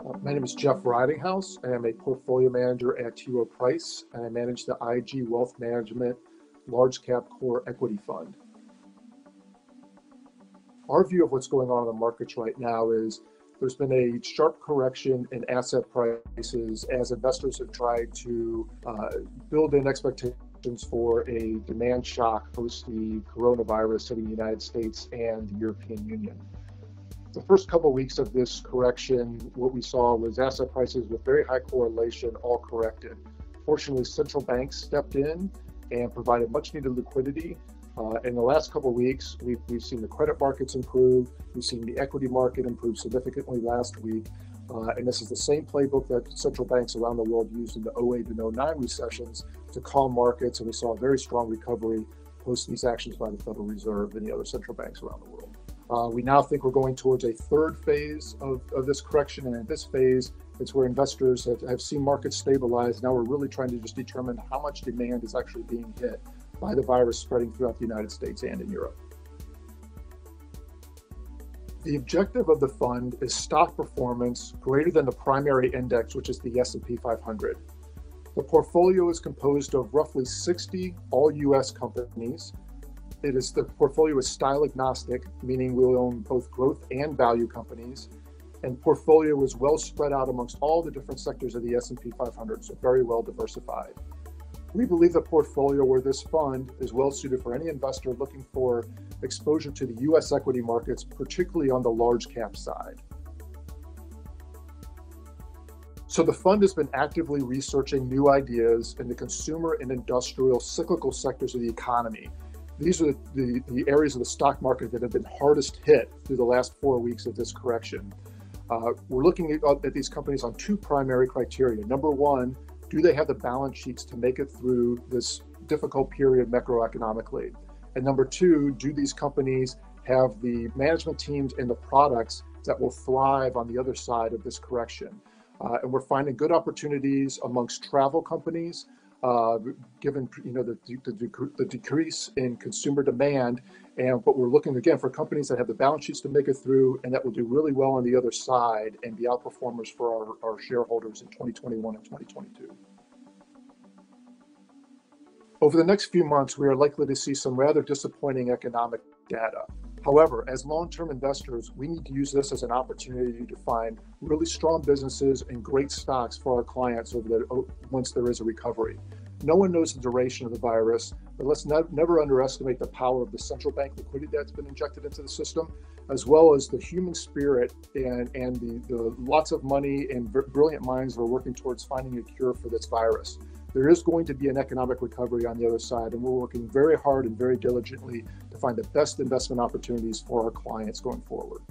My name is Jeff Rottinghaus. I am a portfolio manager at Rowe Price, and I manage the IG Wealth Management Large Cap Core Equity Fund. Our view of what's going on in the markets right now is there's been a sharp correction in asset prices as investors have tried to build in expectations for a demand shock post the coronavirus hitting the United States and the European Union. The first couple of weeks of this correction, what we saw was asset prices with very high correlation all corrected. Fortunately, central banks stepped in and provided much needed liquidity. In the last couple of weeks, we've seen the credit markets improve. We've seen the equity market improve significantly last week. And this is the same playbook that central banks around the world used in the 08 and 09 recessions to calm markets. And we saw a very strong recovery post these actions by the Federal Reserve and the other central banks around the world. We now think we're going towards a third phase of this correction. And in this phase, it's where investors have seen markets stabilize. Now we're really trying to just determine how much demand is actually being hit by the virus spreading throughout the United States and in Europe. The objective of the fund is stock performance greater than the primary index, which is the S&P 500. The portfolio is composed of roughly 60 all U.S. companies. The portfolio is style agnostic, meaning we'll own both growth and value companies. And portfolio is well spread out amongst all the different sectors of the S&P 500, so very well diversified. We believe the portfolio or this fund is well suited for any investor looking for exposure to the U.S. equity markets, particularly on the large cap side. So the fund has been actively researching new ideas in the consumer and industrial cyclical sectors of the economy. These are the areas of the stock market that have been hardest hit through the last 4 weeks of this correction. We're looking at these companies on two primary criteria. Number one, do they have the balance sheets to make it through this difficult period macroeconomically? And number two, do these companies have the management teams and the products that will thrive on the other side of this correction? And we're finding good opportunities amongst travel companies, given the decrease in consumer demand, but we're looking again for companies that have the balance sheets to make it through and that will do really well on the other side and be outperformers for our shareholders in 2021 and 2022. Over the next few months, we are likely to see some rather disappointing economic data. However, as long-term investors, we need to use this as an opportunity to find really strong businesses and great stocks for our clients once there is a recovery. No one knows the duration of the virus, but let's never underestimate the power of the central bank liquidity that's been injected into the system, as well as the human spirit and the lots of money and brilliant minds that are working towards finding a cure for this virus. There is going to be an economic recovery on the other side, and we're working very hard and very diligently to find the best investment opportunities for our clients going forward.